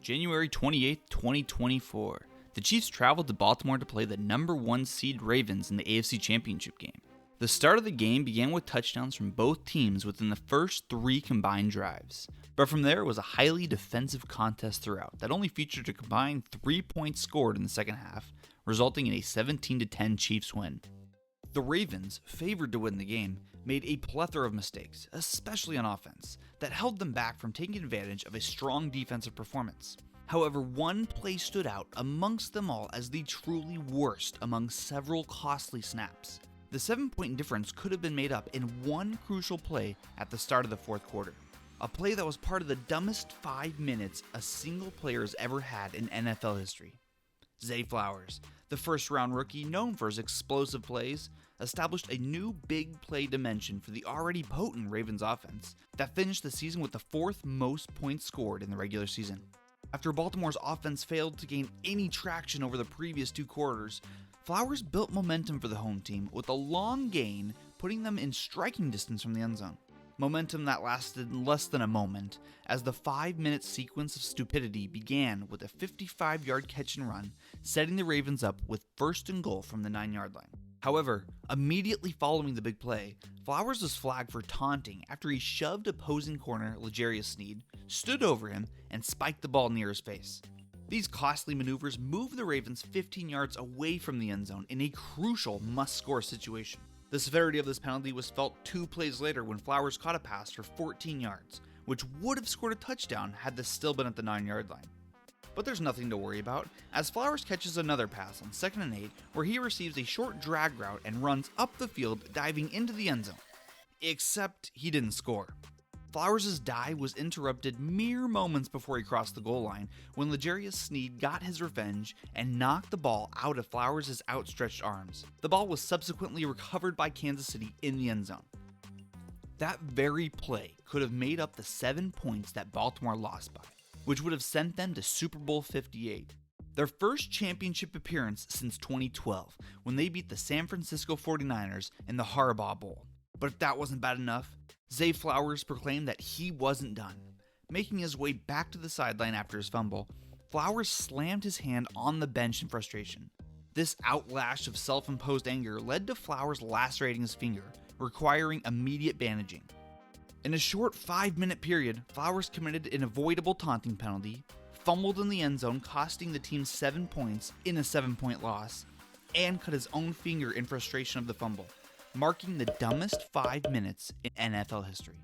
January 28th, 2024. The Chiefs traveled to Baltimore to play the number 1 seed Ravens in the AFC Championship Game. The start of the game began with touchdowns from both teams within the first 3 combined drives. But from there, it was a highly defensive contest throughout that only featured a combined 3 points scored in the second half, resulting in a 17-10 Chiefs win. The Ravens, favored to win the game, made a plethora of mistakes, especially on offense, that held them back from taking advantage of a strong defensive performance. However, one play stood out amongst them all as the truly worst among several costly snaps. The 7-point difference could have been made up in one crucial play at the start of the fourth quarter. A play that was part of the dumbest 5 minutes a single player has ever had in NFL history. Zay Flowers, the first-round rookie known for his explosive plays, established a new big play dimension for the already potent Ravens offense that finished the season with the 4th most points scored in the regular season. After Baltimore's offense failed to gain any traction over the previous 2 quarters, Flowers built momentum for the home team with a long gain, putting them in striking distance from the end zone. Momentum that lasted less than a moment, as the 5-minute sequence of stupidity began with a 55-yard catch and run, setting the Ravens up with 1st and goal from the 9-yard line. However, immediately following the big play, Flowers was flagged for taunting after he shoved opposing corner L'Jarius Sneed, stood over him, and spiked the ball near his face. These costly maneuvers moved the Ravens 15 yards away from the end zone in a crucial must-score situation. The severity of this penalty was felt 2 plays later when Flowers caught a pass for 14 yards, which would have scored a touchdown had this still been at the 9-yard line. But there's nothing to worry about, as Flowers catches another pass on 2nd and 8 where he receives a short drag route and runs up the field, diving into the end zone. Except he didn't score. Flowers' dive was interrupted mere moments before he crossed the goal line when L'Jarius Sneed got his revenge and knocked the ball out of Flowers' outstretched arms. The ball was subsequently recovered by Kansas City in the end zone. That very play could have made up the 7 points that Baltimore lost by, which would have sent them to Super Bowl 58. Their first championship appearance since 2012, when they beat the San Francisco 49ers in the Harbaugh Bowl. But if that wasn't bad enough, Zay Flowers proclaimed that he wasn't done. Making his way back to the sideline after his fumble, Flowers slammed his hand on the bench in frustration. This outlash of self-imposed anger led to Flowers lacerating his finger, requiring immediate bandaging. In a short 5-minute period, Flowers committed an avoidable taunting penalty, fumbled in the end zone, costing the team 7 points in a 7-point loss, and cut his own finger in frustration of the fumble, marking the dumbest 5 minutes in NFL history.